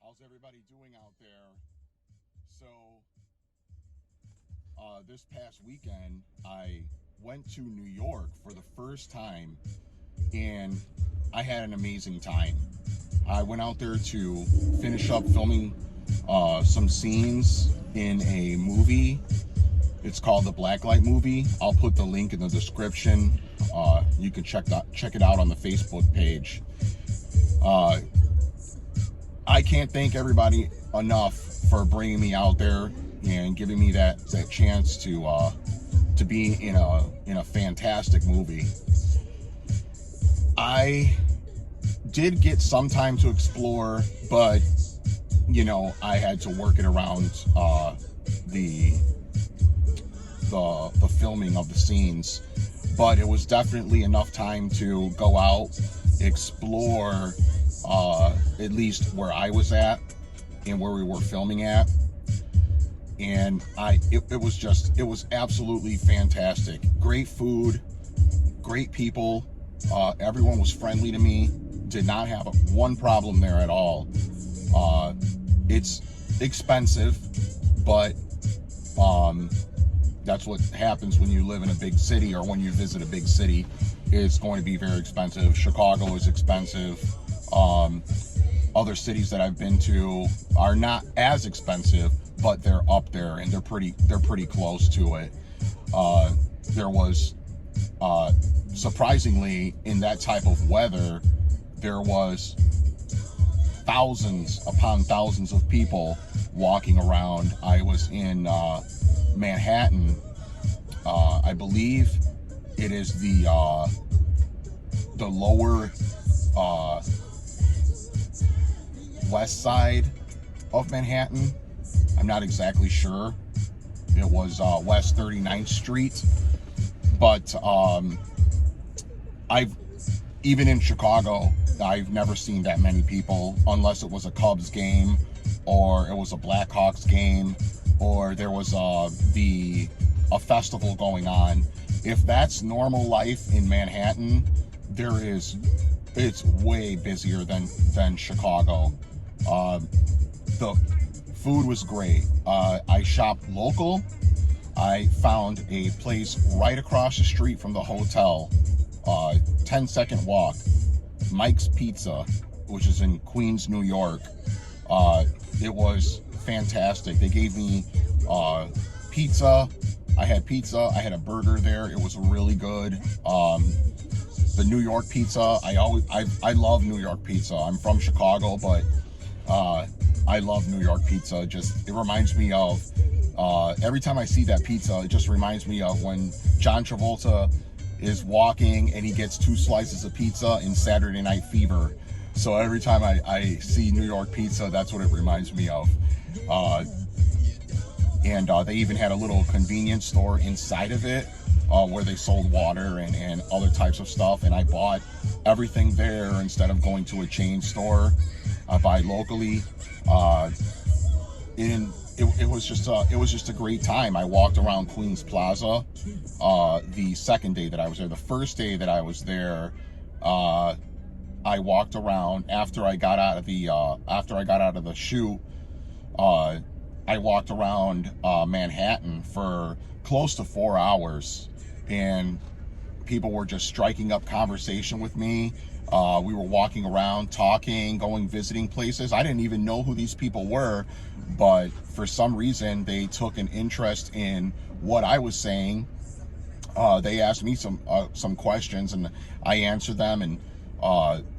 How's everybody doing out there? So, this past weekend, I went to New York for the first time, and I had an amazing time. I went out there to finish up filming some scenes in a movie. It's called the Blacklight movie. I'll put the link in the description. You can check it out on the Facebook page. I can't thank everybody enough for bringing me out there and giving me that chance to be in a fantastic movie. I did get some time to explore, but I had to work it around the filming of the scenes. But it was definitely enough time to go out, explore at least where I was at and where we were filming at. And it was absolutely fantastic. Great food, great people. Everyone was friendly to me. Did not have one problem there at all. It's expensive, but that's what happens when you live in a big city, or when you visit a big city. It's going to be very expensive. Chicago is expensive. Other cities that I've been to are not as expensive, but they're up there, and they're pretty close to it. There was surprisingly, in that type of weather, there was thousands upon thousands of people walking around. I was in Manhattan. I believe it is the lower west side of Manhattan. I'm not exactly sure. It was West 39th Street. But even in Chicago, I've never seen that many people, unless it was a Cubs game, or it was a Blackhawks game, or there was a festival going on. If that's normal life in Manhattan, it's way busier than Chicago. The food was great. I shopped local. I found a place right across the street from the hotel, 10-second walk, Mike's Pizza, which is in Queens, New York. It was fantastic. They gave me pizza. I had pizza. I had a burger there. It was really good. The New York pizza, I love New York pizza. I'm from Chicago, but I love New York pizza. It reminds me of, every time I see that pizza, it just reminds me of when John Travolta is walking and he gets 2 slices of pizza in Saturday Night Fever. So every time I see New York pizza, that's what it reminds me of. And they even had a little convenience store inside of it, where they sold water and other types of stuff. And I bought everything there instead of going to a chain store. I buy locally. It was just a great time. I walked around Queens Plaza the second day that I was there. The first day that I was there, I walked around after I got out of the shoot. I walked around Manhattan for close to 4 hours, and people were just striking up conversation with me. We were walking around, talking, visiting places. I didn't even know who these people were, but for some reason they took an interest in what I was saying. They asked me some questions, and I answered them, and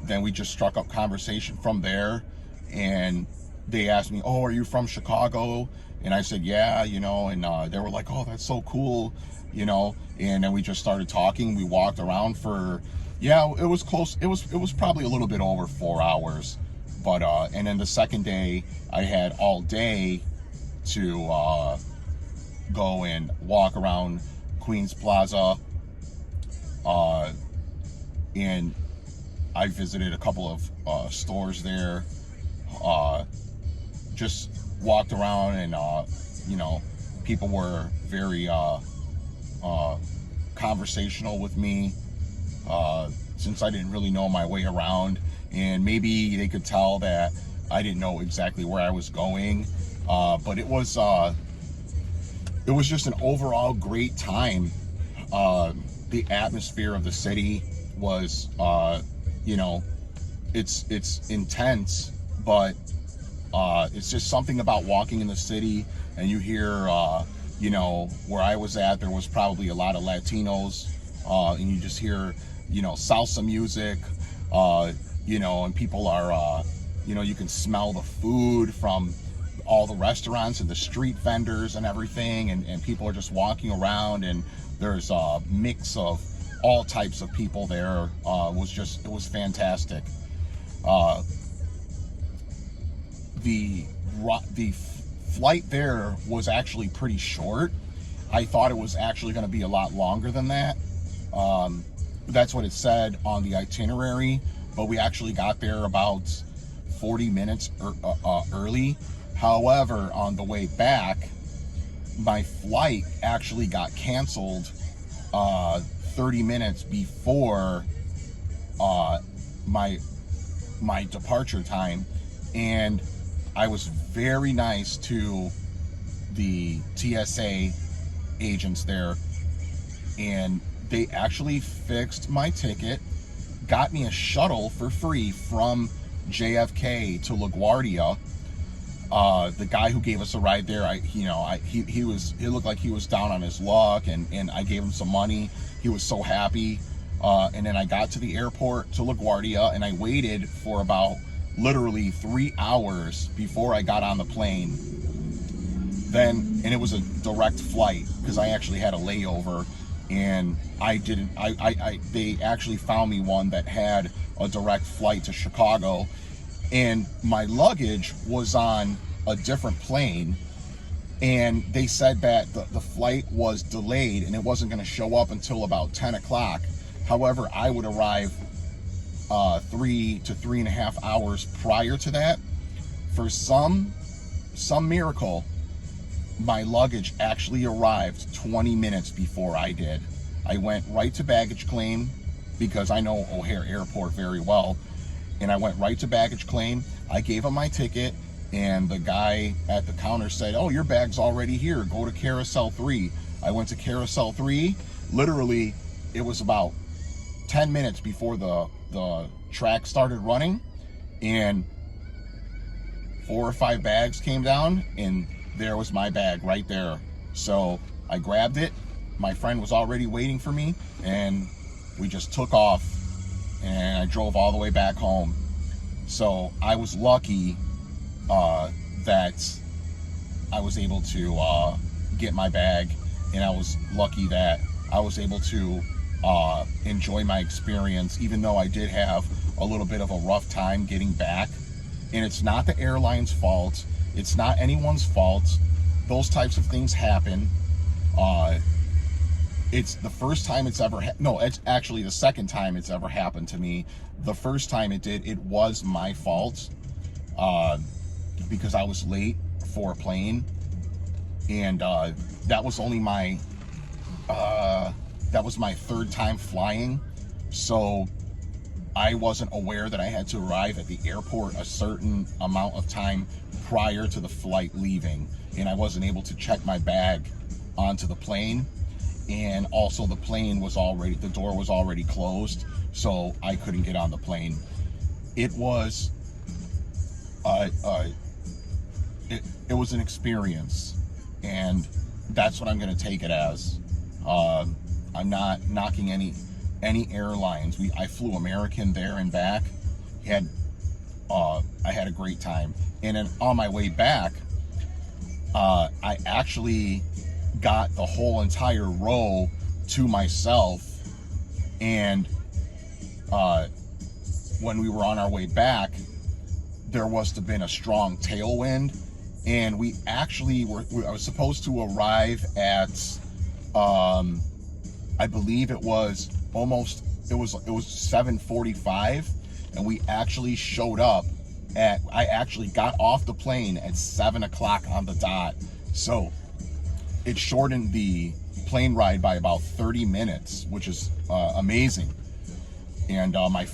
then we just struck up conversation from there. And they asked me, "Oh, are you from Chicago?" And I said, "Yeah," and they were like, "Oh, that's so cool," and then we just started talking. We walked around for, it was close. It was probably a little bit over 4 hours, but and then the second day I had all day to go and walk around Queens Plaza, and I visited a couple of stores there. Just walked around, and people were very conversational with me, since I didn't really know my way around, and maybe they could tell that I didn't know exactly where I was going, but it was just an overall great time. The atmosphere of the city was, you know, it's intense, but it's just something about walking in the city, and you hear, you know, where I was at, there was probably a lot of Latinos, and you just hear, you know, salsa music, you know, and people are, you know, you can smell the food from all the restaurants and the street vendors and everything, and people are just walking around, and there's a mix of all types of people there. It was fantastic. The flight there was actually pretty short. I thought it was actually going to be a lot longer than that. That's what it said on the itinerary, but we actually got there about 40 minutes early. However, on the way back, my flight actually got canceled 30 minutes before my departure time, and I was very nice to the TSA agents there, and they actually fixed my ticket, got me a shuttle for free from JFK to LaGuardia. The guy who gave us a ride there, he looked like he was down on his luck, and I gave him some money. He was so happy. And then I got to the airport to LaGuardia, and I waited for about literally 3 hours before I got on the plane. And it was a direct flight, because I actually had a layover, and they actually found me one that had a direct flight to Chicago, and my luggage was on a different plane, and they said that the flight was delayed and it wasn't going to show up until about 10 o'clock. However, I would arrive 3 to 3.5 hours prior to that. For some miracle, my luggage actually arrived 20 minutes before I did. I went right to baggage claim, because I know O'Hare Airport very well, and I went right to baggage claim. I gave him my ticket, and the guy at the counter said, "Oh, your bag's already here. Go to Carousel 3. I went to Carousel 3. Literally, it was about 10 minutes before the track started running, and 4 or 5 bags came down, and there was my bag right there. So I grabbed it. My friend was already waiting for me, and we just took off, and I drove all the way back home. So I was lucky that I was able to get my bag, and I was lucky that I was able to enjoy my experience, even though I did have a little bit of a rough time getting back. And it's not the airline's fault. It's not anyone's fault. Those types of things happen. It's the first time it's ever it's actually the second time it's ever happened to me. The first time it was my fault, because I was late for a plane, and that was only my that was my 3rd time flying. So I wasn't aware that I had to arrive at the airport a certain amount of time prior to the flight leaving, and I wasn't able to check my bag onto the plane. And also the door was already closed, so I couldn't get on the plane. It was it was an experience, and that's what I'm going to take it as. I'm not knocking any airlines. I flew American there and back. I had a great time. And then on my way back, I actually got the whole entire row to myself, and when we were on our way back, there must have been a strong tailwind, and we actually I was supposed to arrive at I believe it was 7:45, and we actually showed up I actually got off the plane at 7 o'clock on the dot. So it shortened the plane ride by about 30 minutes, which is amazing. And my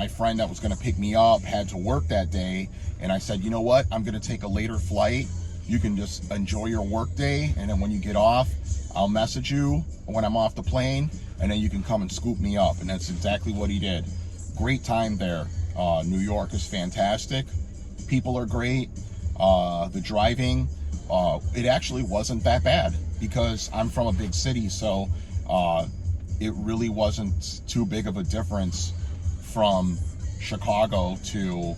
friend that was going to pick me up had to work that day, and I said, you know what, I'm going to take a later flight. You can just enjoy your work day, and then when you get off, I'll message you when I'm off the plane, and then you can come and scoop me up. And that's exactly what he did. Great time there. New York is fantastic. People are great. The driving, it actually wasn't that bad because I'm from a big city, so it really wasn't too big of a difference from Chicago to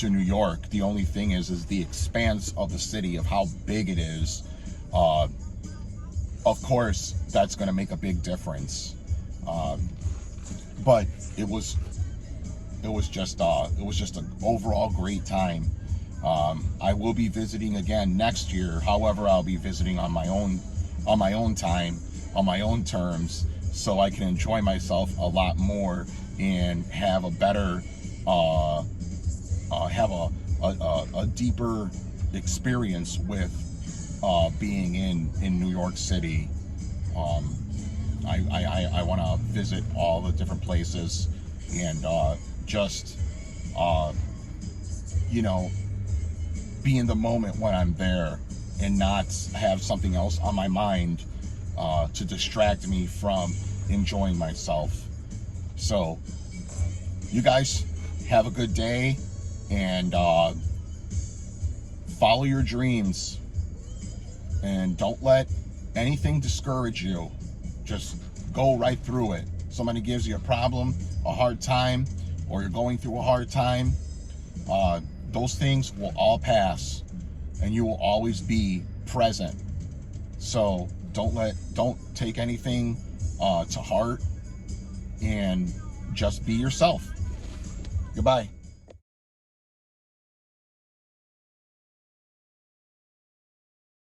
New York. The only thing is the expanse of the city, of how big it is. Of course, that's going to make a big difference. But it was just an overall great time. I will be visiting again next year. However, I'll be visiting on my own time, on my own terms, so I can enjoy myself a lot more and have a better, have a deeper experience with being in New York City. I want to visit all the different places and just be in the moment when I'm there and not have something else on my mind to distract me from enjoying myself. So you guys have a good day, and follow your dreams, and don't let anything discourage you. Just go right through it. Somebody gives you a problem, a hard time, or you're going through a hard time, those things will all pass, and you will always be present. So don't take anything to heart, and just be yourself. Goodbye.